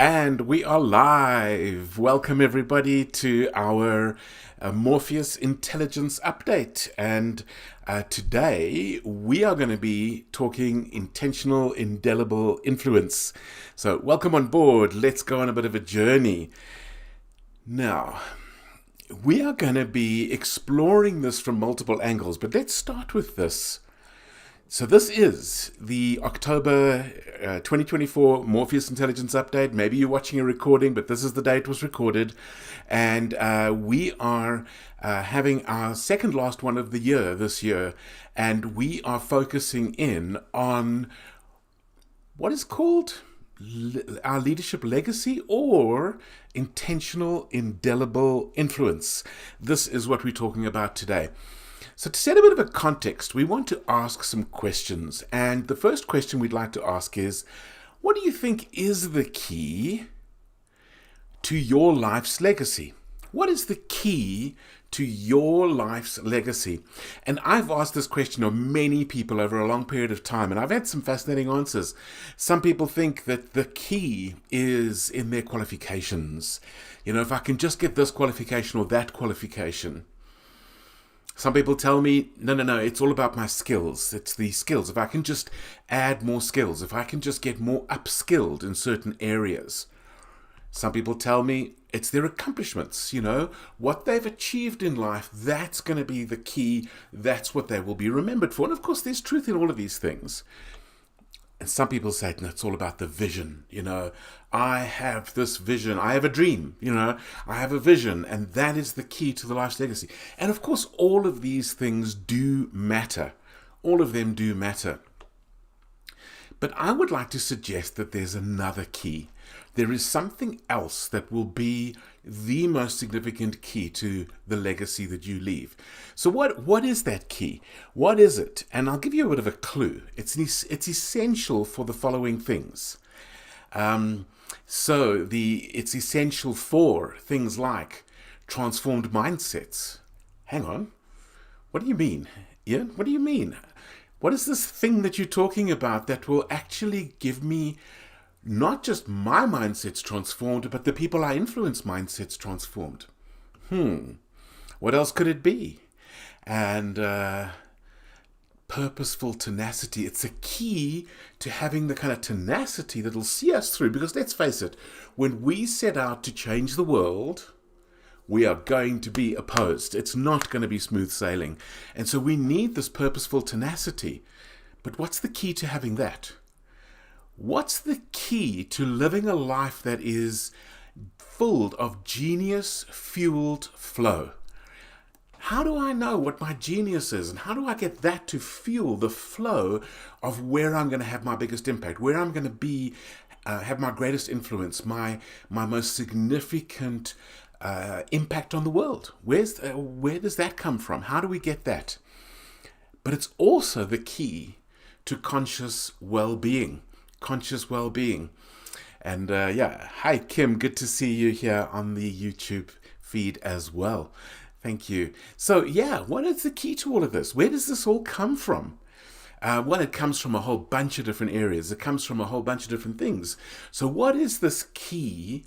And we are live. Welcome everybody to our Morpheus Intelligence Update. And today we are going to be talking intentional, indelible influence. So welcome on board. Let's go on a bit of a journey. Now, we are going to be exploring this from multiple angles, but let's start with this. So this is the October 2024 Morpheus Intelligence Update. Maybe you're watching a recording, but this is the day it was recorded. And we are having our second last one of the year this year. And we are focusing in on what is called our leadership legacy or intentional indelible influence. This is what we're talking about today. So to set a bit of a context, we want to ask some questions. And the first question we'd like to ask is, what do you think is the key to your life's legacy? What is the key to your life's legacy? And I've asked this question of many people over a long period of time, and I've had some fascinating answers. Some people think that the key is in their qualifications. You know, if I can just get this qualification or that qualification. Some people tell me, no, it's all about my skills. It's the skills. If I can just add more skills, if I can just get more upskilled in certain areas. Some people tell me it's their accomplishments, what they've achieved in life, that's going to be the key. That's what they will be remembered for. And of course, there's truth in all of these things. And some people say, no, it's all about the vision. I have this vision. I have a dream. I have a vision. And that is the key to the life's legacy. And of course, all of these things do matter. All of them do matter. But I would like to suggest that there's another key. There is something else that will be the most significant key to the legacy that you leave. So what is that key? What is it? And I'll give you a bit of a clue. It's essential for the following things. It's essential for things like transformed mindsets. Hang on. What do you mean, Ian? What do you mean? What is this thing that you're talking about that will actually give me not just my mindsets transformed, but the people I influence mindsets transformed? What else could it be? And purposeful tenacity. It's a key to having the kind of tenacity that'll see us through. Because let's face it, when we set out to change the world, we are going to be opposed. It's not going to be smooth sailing. And so we need this purposeful tenacity. But what's the key to having that? What's the key to living a life that is full of genius-fueled flow? How do I know what my genius is? And how do I get that to fuel the flow of where I'm going to have my biggest impact, where I'm going to be, have my greatest influence, my most significant impact on the world? Where does that come from? How do we get that? But it's also the key to conscious well-being. And hi Kim, good to see you here on the YouTube feed as well. Thank you. So what is the key to all of this? Where does this all come from? Well, it comes from a whole bunch of different areas. It comes from a whole bunch of different things. So what is this key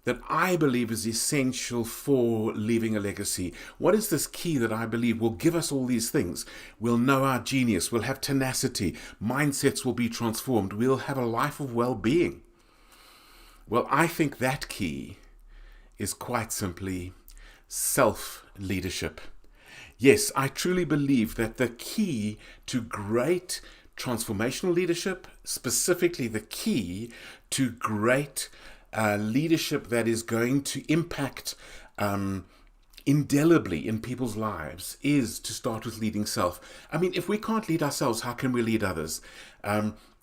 that I believe is essential for leaving a legacy? What is this key that I believe will give us all these things? We'll know our genius. We'll have tenacity. Mindsets will be transformed. We'll have a life of well-being. Well, I think that key is quite simply self-leadership. Yes, I truly believe that the key to great transformational leadership, specifically the key to great leadership that is going to impact indelibly in people's lives, is to start with leading self. I mean, if we can't lead ourselves, how can we lead others?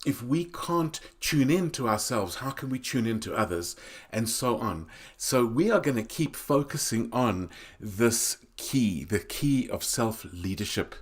If we can't tune in to ourselves, how can we tune in to others? And so on. So we are going to keep focusing on this key, the key of self-leadership.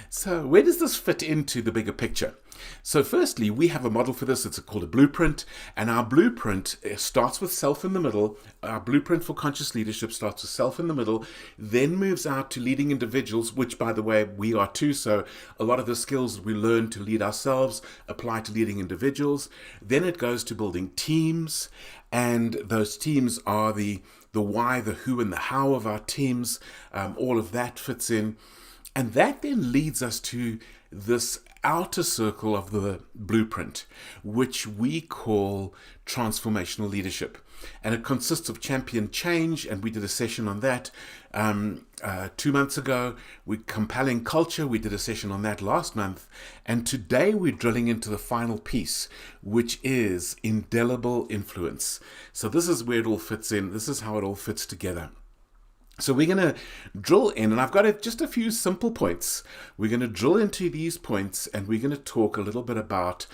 So where does this fit into the bigger picture? So firstly, we have a model for this. It's called a blueprint. And our blueprint starts with self in the middle. Our blueprint for conscious leadership starts with self in the middle, then moves out to leading individuals, which, by the way, we are too. So a lot of the skills we learn to lead ourselves apply to leading individuals. Then it goes to building teams. And those teams are the why, the who, and the how of our teams. All of that fits in. And that then leads us to this outer circle of the blueprint, which we call transformational leadership. And it consists of champion change, and we did a session on that 2 months ago. Compelling culture, we did a session on that last month. And today we're drilling into the final piece, which is indelible influence. So this is where it all fits in. This is how it all fits together. So we're going to drill in, and I've got just a few simple points. We're going to drill into these points, and we're going to talk a little bit about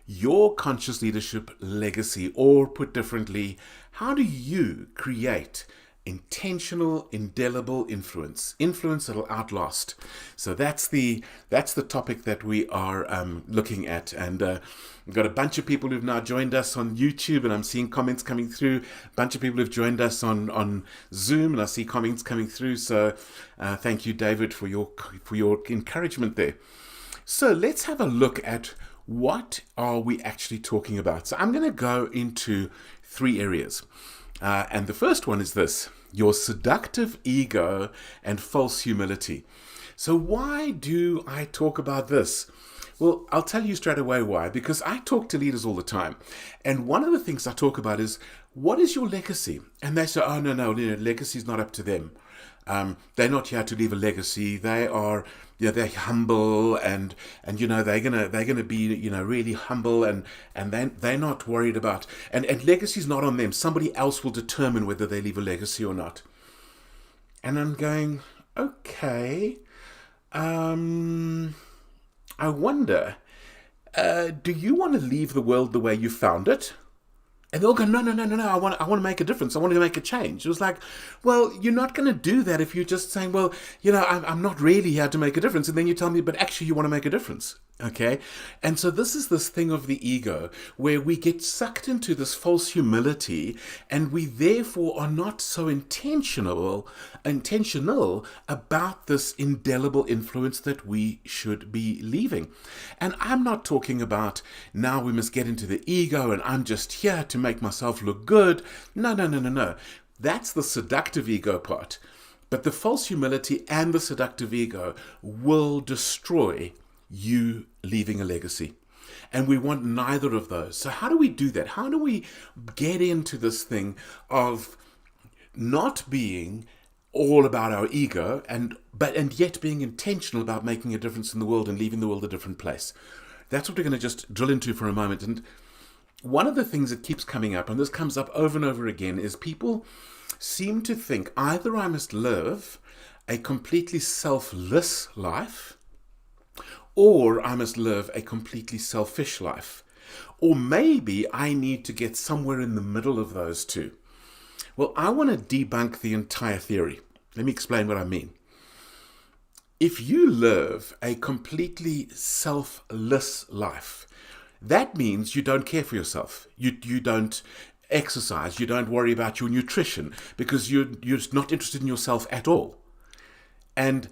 your conscious leadership legacy, or put differently, how do you create intentional, indelible influence that'll outlast. So that's the topic that we are looking at. And we've got a bunch of people who've now joined us on YouTube, and I'm seeing comments coming through. A bunch of people who've joined us on Zoom, and I see comments coming through. So thank you, David, for your encouragement there. So let's have a look at what are we actually talking about. So I'm going to go into 3 areas. And the first one is this: your seductive ego and false humility. So why do I talk about this? Well, I'll tell you straight away why. Because I talk to leaders all the time. And one of the things I talk about is, what is your legacy? And they say, oh, no, legacy is not up to them. They're not here to leave a legacy. They are, they're humble, and they're gonna be, really humble, and they're not worried about, and legacy's not on them. Somebody else will determine whether they leave a legacy or not. And I'm going, okay, I wonder, do you want to leave the world the way you found it? And they'll go, no, I want to make a difference. I want to make a change. It was like, well, you're not going to do that if you're just saying, well, I'm not really here to make a difference. And then you tell me, but actually you want to make a difference. Okay? And so this is this thing of the ego, where we get sucked into this false humility, and we therefore are not so intentional about this indelible influence that we should be leaving. And I'm not talking about now we must get into the ego and I'm just here to make myself look good. No. That's the seductive ego part. But the false humility and the seductive ego will destroy you leaving a legacy. And we want neither of those. So how do we do that? How do we get into this thing of not being all about our ego and yet being intentional about making a difference in the world and leaving the world a different place? That's what we're going to just drill into for a moment. And one of the things that keeps coming up, and this comes up over and over again, is people seem to think either I must live a completely selfless life, or I must live a completely selfish life. Or maybe I need to get somewhere in the middle of those two. Well, I want to debunk the entire theory. Let me explain what I mean. If you live a completely selfless life, that means you don't care for yourself. You don't exercise. You don't worry about your nutrition because you're not interested in yourself at all. And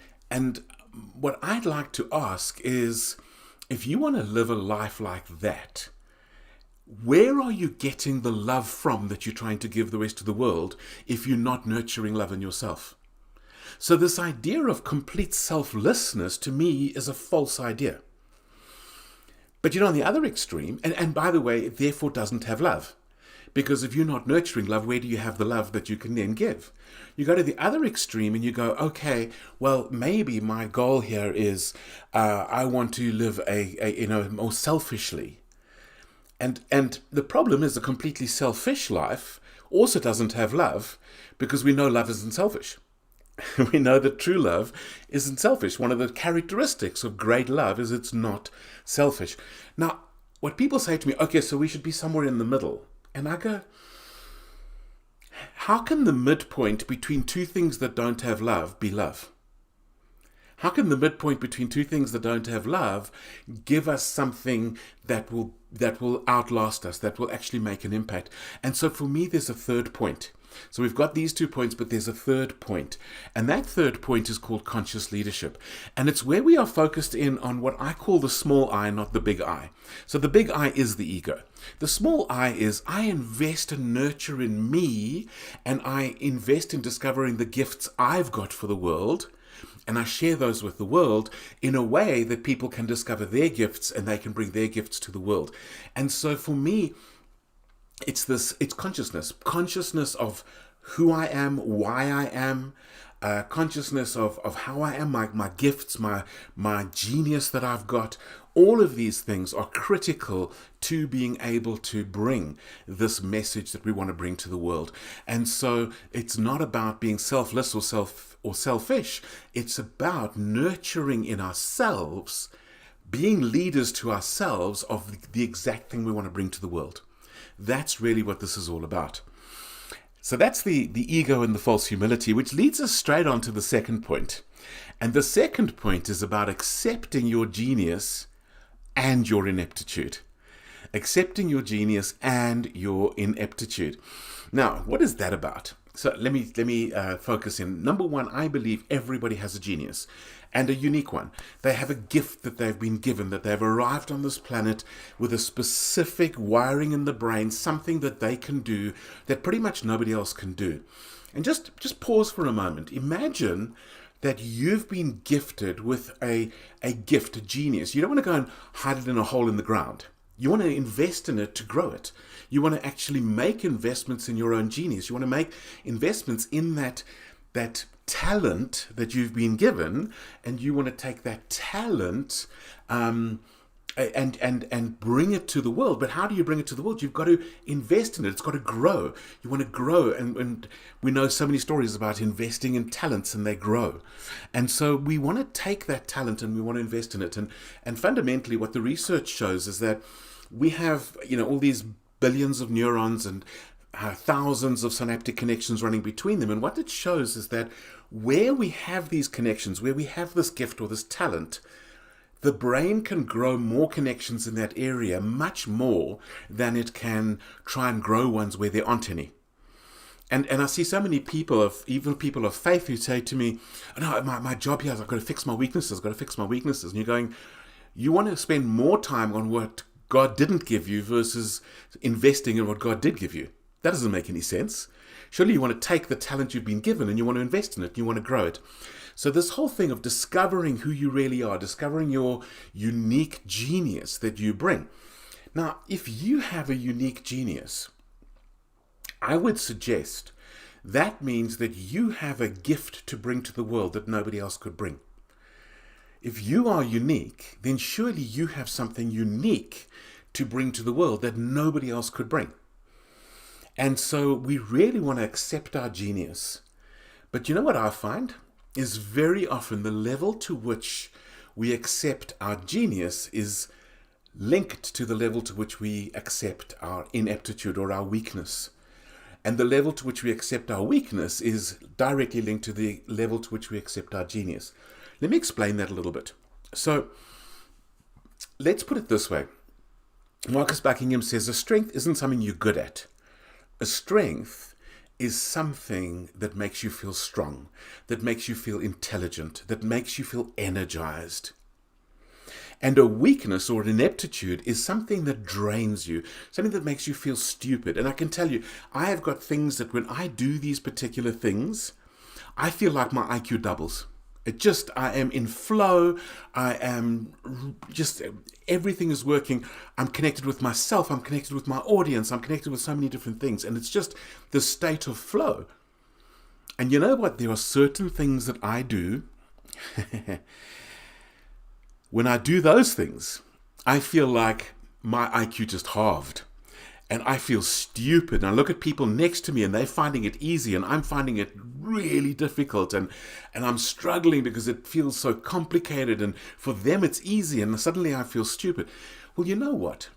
what I'd like to ask is, if you want to live a life like that, where are you getting the love from that you're trying to give the rest of the world if you're not nurturing love in yourself? So this idea of complete selflessness, to me, is a false idea. But on the other extreme, and by the way, it therefore doesn't have love. Because if you're not nurturing love, where do you have the love that you can then give? You go to the other extreme and you go, okay, well, maybe my goal here is I want to live more selfishly. And the problem is a completely selfish life also doesn't have love, because we know love isn't selfish. We know that true love isn't selfish. One of the characteristics of great love is it's not selfish. Now, what people say to me, okay, so we should be somewhere in the middle. And I go, how can the midpoint between two things that don't have love be love? How can the midpoint between two things that don't have love give us something that will outlast us, that will actually make an impact? And so for me, there's a third point. So we've got these 2 points, but there's a third point. And that third point is called conscious leadership. And it's where we are focused in on what I call the small I, not the big I. So the big I is the ego. The small I is I invest and nurture in me, and I invest in discovering the gifts I've got for the world. And I share those with the world in a way that people can discover their gifts and they can bring their gifts to the world. And so for me, it's consciousness of who I am, why I am, consciousness of how I am, my gifts, my genius that I've got. All of these things are critical to being able to bring this message that we want to bring to the world. And so it's not about being selfless or selfish. It's about nurturing in ourselves, being leaders to ourselves of the exact thing we want to bring to the world. That's really what this is all about. So that's the ego and the false humility, which leads us straight on to the second point. And the second point is about accepting your genius and your ineptitude. Accepting your genius and your ineptitude. Now, what is that about? So let me focus in. Number one, I believe everybody has a genius and a unique one. They have a gift that they've been given, that they've arrived on this planet with a specific wiring in the brain, something that they can do that pretty much nobody else can do. And just pause for a moment. Imagine that you've been gifted with a gift, a genius. You don't want to go and hide it in a hole in the ground. You want to invest in it to grow it. You want to actually make investments in your own genius. You want to make investments in that talent that you've been given, and you want to take that talent and bring it to the world. But how do you bring it to the world? You've got to invest in it. It's got to grow. You want to grow, and we know so many stories about investing in talents and they grow. And so we want to take that talent and we want to invest in it. And fundamentally what the research shows is that we have, all these billions of neurons and thousands of synaptic connections running between them. And what it shows is that where we have these connections, where we have this gift or this talent, the brain can grow more connections in that area, much more than it can try and grow ones where there aren't any. And I see so many people, even people of faith, who say to me, "No, my job here is I've got to fix my weaknesses, And you're going, you want to spend more time on what God didn't give you versus investing in what God did give you. That doesn't make any sense. Surely you want to take the talent you've been given and you want to invest in it, and you want to grow it. So this whole thing of discovering who you really are, discovering your unique genius that you bring. Now, if you have a unique genius, I would suggest that means that you have a gift to bring to the world that nobody else could bring. If you are unique, then surely you have something unique to bring to the world that nobody else could bring. And so we really want to accept our genius. But you know what I find? Is very often the level to which we accept our genius is linked to the level to which we accept our ineptitude or our weakness. And the level to which we accept our weakness is directly linked to the level to which we accept our genius. Let me explain that a little bit. So let's put it this way. Marcus Buckingham says a strength isn't something you're good at. A strength is something that makes you feel strong, that makes you feel intelligent, that makes you feel energized. And a weakness or an ineptitude is something that drains you, something that makes you feel stupid. And I can tell you, I have got things that when I do these particular things, I feel like my IQ doubles. I am in flow. I am just, everything is working. I'm connected with myself. I'm connected with my audience. I'm connected with so many different things. And it's just the state of flow. And you know what? There are certain things that I do. When I do those things, I feel like my IQ just halved. And I feel stupid. And I look at people next to me and they're finding it easy and I'm finding it really difficult. And I'm struggling because it feels so complicated. And for them it's easy and suddenly I feel stupid. Well, you know what?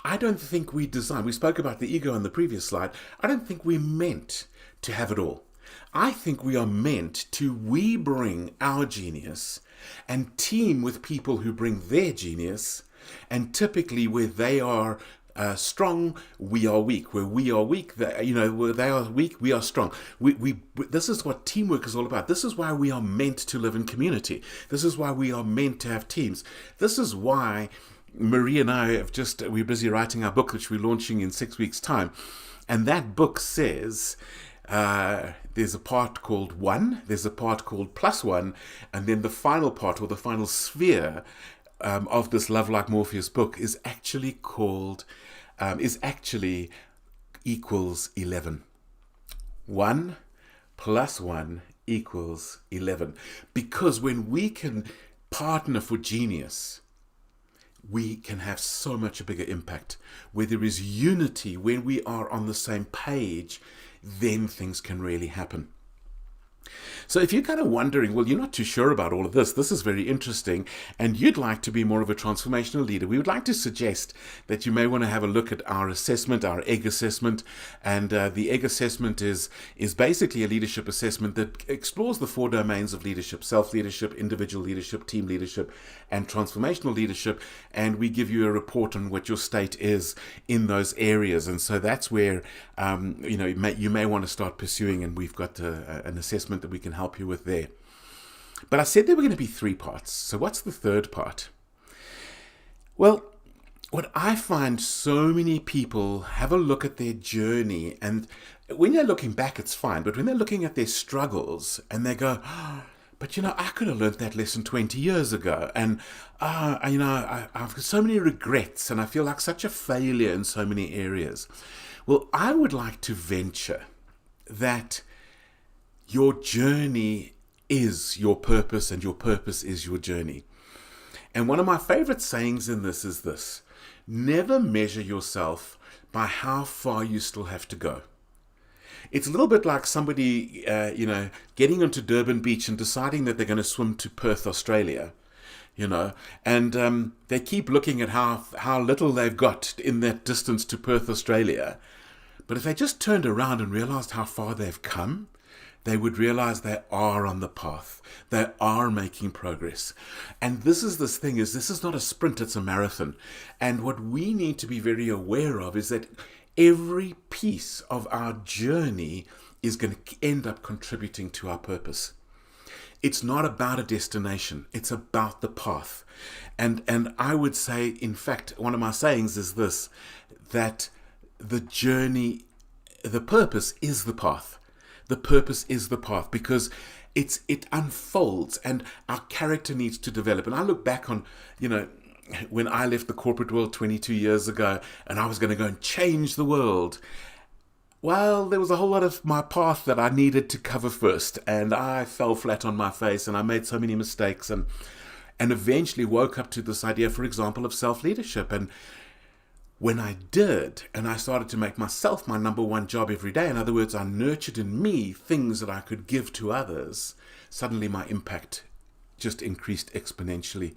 I don't think we spoke about the ego in the previous slide. I don't think we meant to have it all. I think we are meant to bring our genius and team with people who bring their genius, and typically where they are strong, we are weak. Where we are weak, where they are weak, we are strong. This is what teamwork is all about. This is why we are meant to live in community. This is why we are meant to have teams. This is why Marie and I we're busy writing our book, which we're launching in 6 weeks' time. And that book says, there's a part called one, there's a part called +1, and then the final part, or the final sphere of this Love Like Morpheus book is actually equals 11. 1 + 1 equals 11. Because when we can partner for genius, we can have so much a bigger impact. Where there is unity, when we are on the same page, then things can really happen. So if you're kind of wondering, well, you're not too sure about all of this, this is very interesting, and you'd like to be more of a transformational leader, we would like to suggest that you may want to have a look at our assessment, our egg assessment. And the egg assessment is basically a leadership assessment that explores the 4 domains of leadership: self-leadership, individual leadership, team leadership, and transformational leadership. And we give you a report on what your state is in those areas. And so that's where you may want to start pursuing, and we've got an assessment that we can help you with there. But I said there were going to be 3 parts. So what's the third part? Well, what I find, so many people have a look at their journey, and when they're looking back, it's fine. But when they're looking at their struggles and they go, but I could have learned that lesson 20 years ago. And, I've got so many regrets and I feel like such a failure in so many areas. Well, I would like to venture that your journey is your purpose, and your purpose is your journey. And one of my favorite sayings in this is this: never measure yourself by how far you still have to go. It's a little bit like somebody, getting onto Durban Beach and deciding that they're going to swim to Perth, Australia, and they keep looking at how little they've got in that distance to Perth, Australia. But if they just turned around and realized how far they've come, they would realize they are on the path. They are making progress. And this is not a sprint, it's a marathon. And what we need to be very aware of is that every piece of our journey is going to end up contributing to our purpose. It's not about a destination, it's about the path. And I would say, in fact, one of my sayings is this, that the purpose is the path. The purpose is the path, because it unfolds and our character needs to develop. And I look back on, when I left the corporate world 22 years ago and I was going to go and change the world. Well, there was a whole lot of my path that I needed to cover first, and I fell flat on my face and I made so many mistakes and eventually woke up to this idea, for example, of self-leadership. And when I did, and I started to make myself my number one job every day, in other words, I nurtured in me things that I could give to others, suddenly my impact just increased exponentially.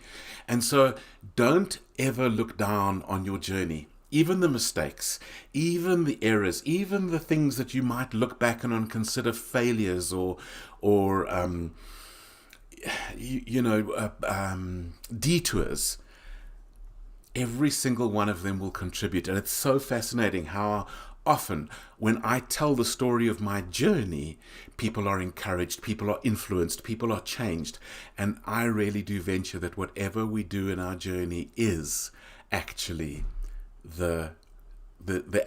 And so don't ever look down on your journey, even the mistakes, even the errors, even the things that you might look back on and consider failures or detours. Every single one of them will contribute. And it's so fascinating how often when I tell the story of my journey, people are encouraged, people are influenced, people are changed. And I really do venture that whatever we do in our journey is actually the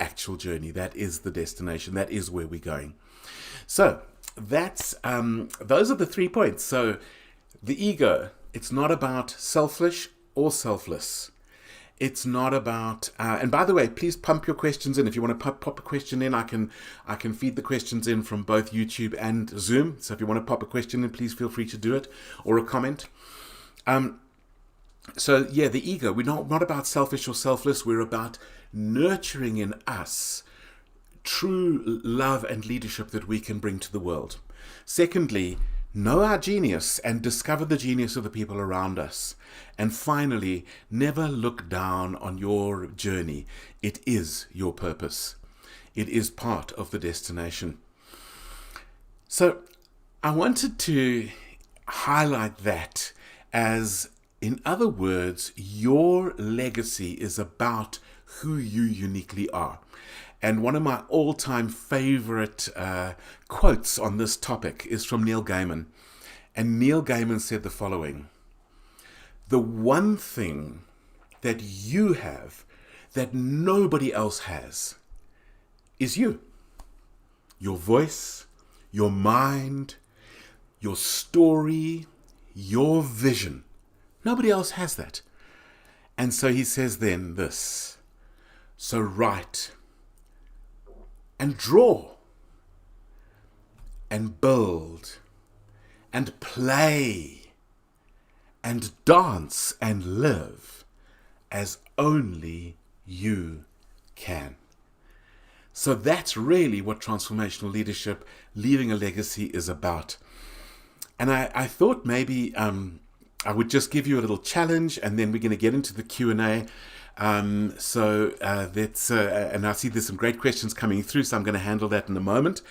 actual journey. That is the destination. That is where we're going. So that's those are the 3 points. So the ego, it's not about selfish or selfless. It's not about, and by the way, please pump your questions in. If you want to pop a question in, I can feed the questions in from both YouTube and Zoom. So if you want to pop a question in, please feel free to do it, or a comment. So yeah, the ego, we're not about selfish or selfless. We're about nurturing in us true love and leadership that we can bring to the world. Secondly, know our genius and discover the genius of the people around us. And finally, never look down on your journey. It is your purpose. It is part of the destination. So I wanted to highlight that as, in other words, your legacy is about who you uniquely are. And one of my all-time favorite quotes on this topic is from Neil Gaiman. And Neil Gaiman said the following: "The one thing that you have that nobody else has is you. Your voice, your mind, your story, your vision. Nobody else has that." And so he says then this: "So write and draw and build and play and dance and live as only you can." So that's really what transformational leadership, leaving a legacy, is about. And I thought maybe I would just give you a little challenge, and then we're going to get into the Q&A. That's and I see there's some great questions coming through, so I'm going to handle that in a moment.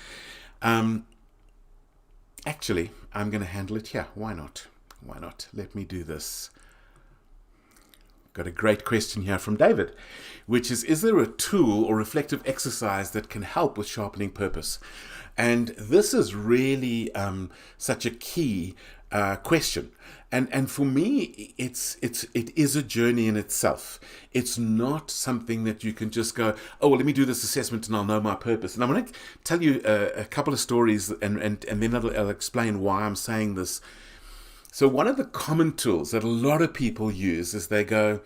Actually, I'm going to handle it here. Why not? Why not? Let me do this. Got a great question here from David, which is there a tool or reflective exercise that can help with sharpening purpose? And this is really such a key question. And for me, it is a journey in itself. It's not something that you can just go, oh, well, let me do this assessment and I'll know my purpose. And I'm going to tell you a couple of stories, and then I'll explain why I'm saying this. So one of the common tools that a lot of people use is they go,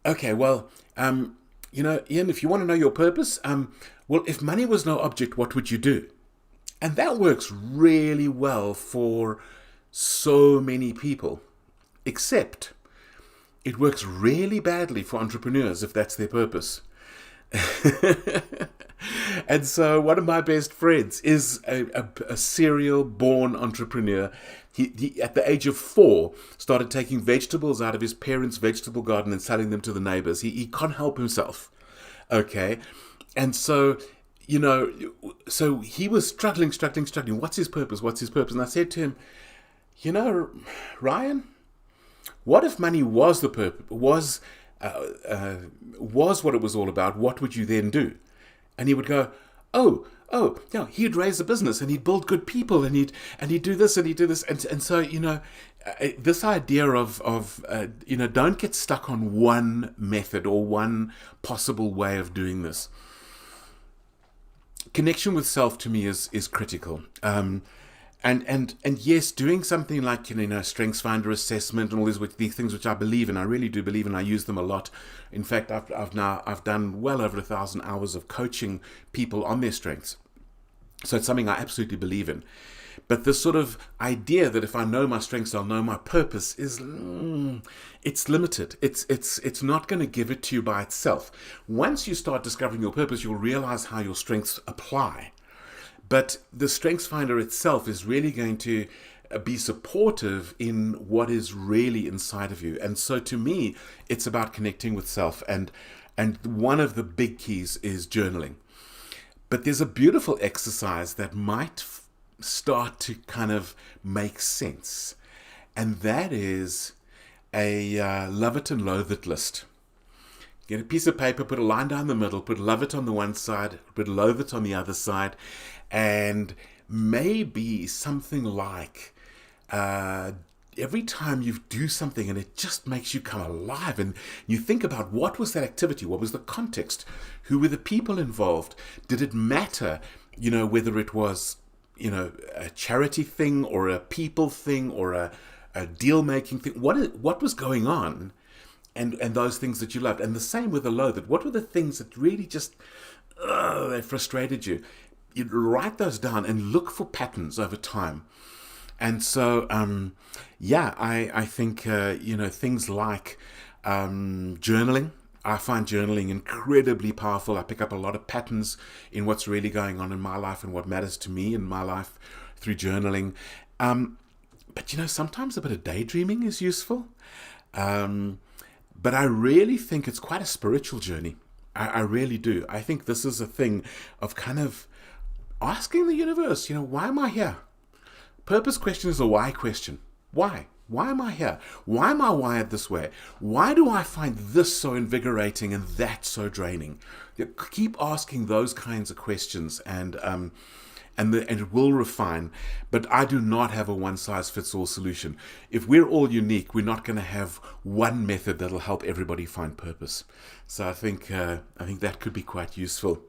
okay, well, Ian, if you want to know your purpose, well, if money was no object, what would you do? And that works really well for so many people, except it works really badly for entrepreneurs if that's their purpose. And so one of my best friends is a serial born entrepreneur. He at the age of 4 started taking vegetables out of his parents' vegetable garden and selling them to the neighbors. He can't help himself. Okay. And so, so he was struggling. What's his purpose? And I said to him, Ryan, what if money was the purpose, was what it was all about? What would you then do? And he would go, oh, yeah, he'd raise a business and he'd build good people and he'd do this and he'd do this. And so, this idea of don't get stuck on one method or one possible way of doing this. Connection with self to me is critical. And yes, doing something like Strengths Finder assessment and all these things which I believe in, I really do believe in. I use them a lot. In fact, I've done well over 1,000 hours of coaching people on their strengths. So it's something I absolutely believe in. But this sort of idea that if I know my strengths, I'll know my purpose is it's limited. It's not going to give it to you by itself. Once you start discovering your purpose, you'll realize how your strengths apply. But the Strengths Finder itself is really going to be supportive in what is really inside of you. And so to me, it's about connecting with self. And one of the big keys is journaling. But there's a beautiful exercise that might start to kind of make sense. And that is a love it and loathe it list. Get a piece of paper, put a line down the middle, put love it on the one side, put loathe it on the other side, and maybe something like every time you do something and it just makes you come alive and you think about what was that activity, what was the context, who were the people involved, did it matter, whether it was, a charity thing or a people thing or a deal-making thing, what was going on? And those things that you loved. And the same with the loathe. What were the things that really just they frustrated you? You'd write those down and look for patterns over time. And so, I think, things like journaling. I find journaling incredibly powerful. I pick up a lot of patterns in what's really going on in my life and what matters to me in my life through journaling. But, sometimes a bit of daydreaming is useful. But I really think it's quite a spiritual journey. I really do. I think this is a thing of kind of asking the universe, why am I here? Purpose question is a why question. Why? Why am I here? Why am I wired this way? Why do I find this so invigorating and that so draining? Keep asking those kinds of questions, and it will refine. But I do not have a one-size-fits-all solution. If we're all unique, we're not going to have one method that'll help everybody find purpose. So I think that could be quite useful.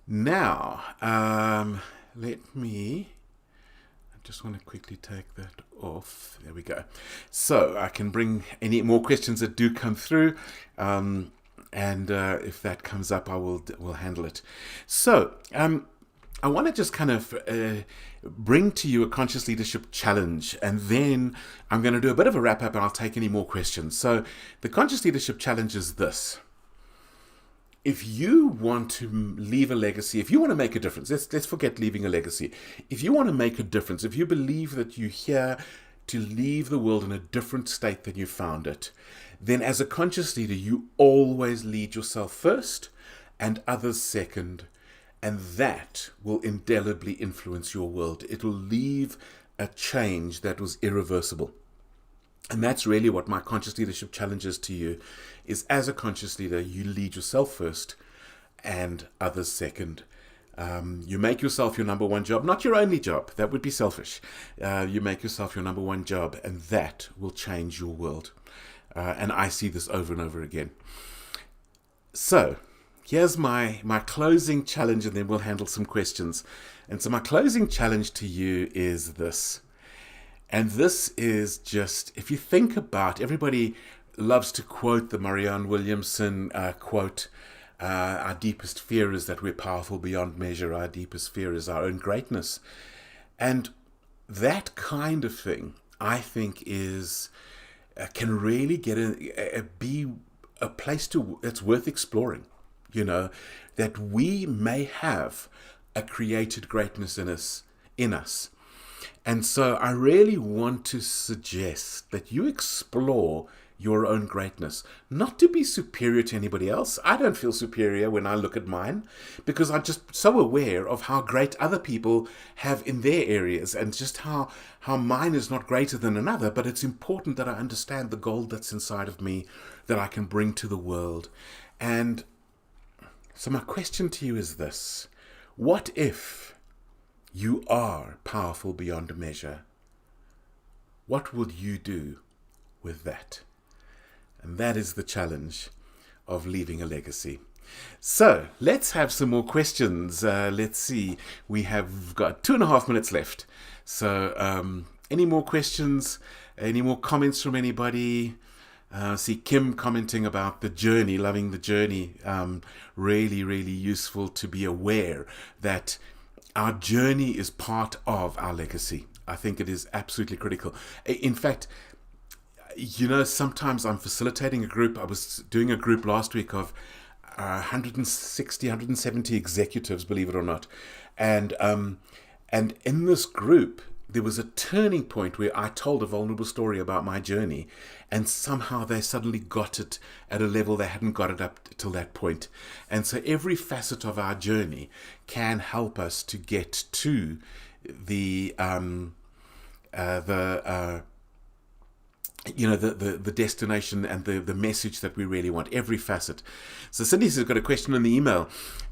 Now, I just want to quickly take that off. There we go. So I can bring any more questions that do come through. And if that comes up, we'll handle it. So I want to just kind of bring to you a conscious leadership challenge, and then I'm going to do a bit of a wrap up, and I'll take any more questions. So the conscious leadership challenge is this. If you want to leave a legacy, if you want to make a difference, let's forget leaving a legacy. If you want to make a difference, if you believe that you're here to leave the world in a different state than you found it, then as a conscious leader, you always lead yourself first and others second. And that will indelibly influence your world. It will leave a change that was irreversible. And that's really what my conscious leadership challenge is to you, is as a conscious leader, you lead yourself first and others second. You make yourself your number one job, not your only job. That would be selfish. You make yourself your number one job, and that will change your world. And I see this over and over again. So here's my closing challenge, and then we'll handle some questions. And so my closing challenge to you is this. And this is just, if you think about, everybody loves to quote the Marianne Williamson quote, our deepest fear is that we're powerful beyond measure. Our deepest fear is our own greatness. And that kind of thing, I think, can really be a place that's worth exploring. That we may have a created greatness in us. And so I really want to suggest that you explore your own greatness, not to be superior to anybody else. I don't feel superior when I look at mine, because I'm just so aware of how great other people have in their areas, and just how mine is not greater than another. But it's important that I understand the gold that's inside of me that I can bring to the world. And so my question to you is this. What if you are powerful beyond measure? What will you do with that? And that is the challenge of leaving a legacy. So let's have some more questions. Let's see. We have got 2.5 minutes left. So any more questions? Any more comments from anybody? See Kim commenting about the journey, loving the journey. Really, really useful to be aware that our journey is part of our legacy. I think it is absolutely critical. In fact, sometimes I'm facilitating a group. I was doing a group last week of 160, 170 executives, believe it or not. And in this group, there was a turning point where I told a vulnerable story about my journey, and somehow they suddenly got it at a level they hadn't got it up till that point. And so every facet of our journey can help us to get to the destination and the message that we really want, every facet. So Cindy's got a question in the email.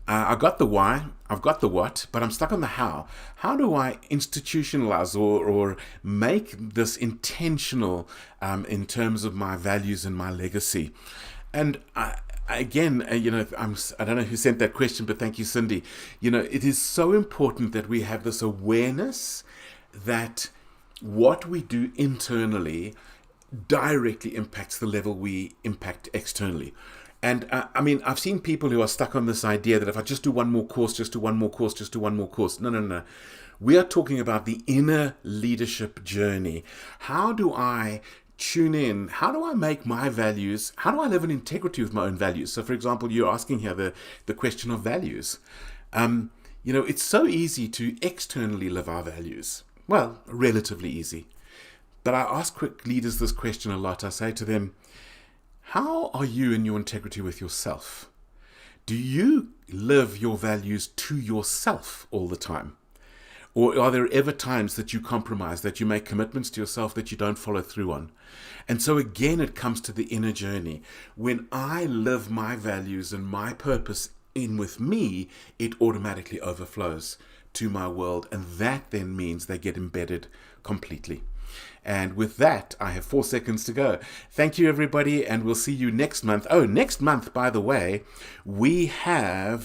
I got the why, I've got the what, but I'm stuck on the how. How do I institutionalize or make this intentional in terms of my values and my legacy? And I don't know who sent that question, but thank you, Cindy. It is so important that we have this awareness that what we do internally directly impacts the level we impact externally. And I've seen people who are stuck on this idea that if I just do one more course, just do one more course, just do one more course. No. We are talking about the inner leadership journey. How do I tune in? How do I make my values? How do I live in integrity with my own values? So, for example, you're asking here the question of values. It's so easy to externally live our values. Well, relatively easy. But I ask quick leaders this question a lot. I say to them, how are you in your integrity with yourself? Do you live your values to yourself all the time? Or are there ever times that you compromise, that you make commitments to yourself that you don't follow through on? And so again, it comes to the inner journey. When I live my values and my purpose in with me, it automatically overflows to my world. And that then means they get embedded completely. And with that, I have 4 seconds to go. Thank you, everybody, and we'll see you next month. Oh, next month, by the way, we are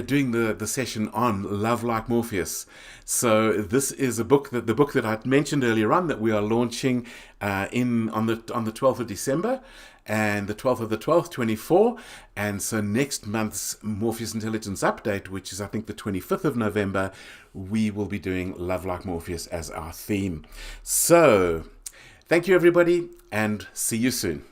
doing the session on Love Like Morpheus. So this is the book that I mentioned earlier on that we are launching on the 12th of December and the 12th of the 12th, 24. And so next month's Morpheus Intelligence Update, which is I think the 25th of November, we will be doing Love Like Morpheus as our theme. So thank you, everybody, and see you soon.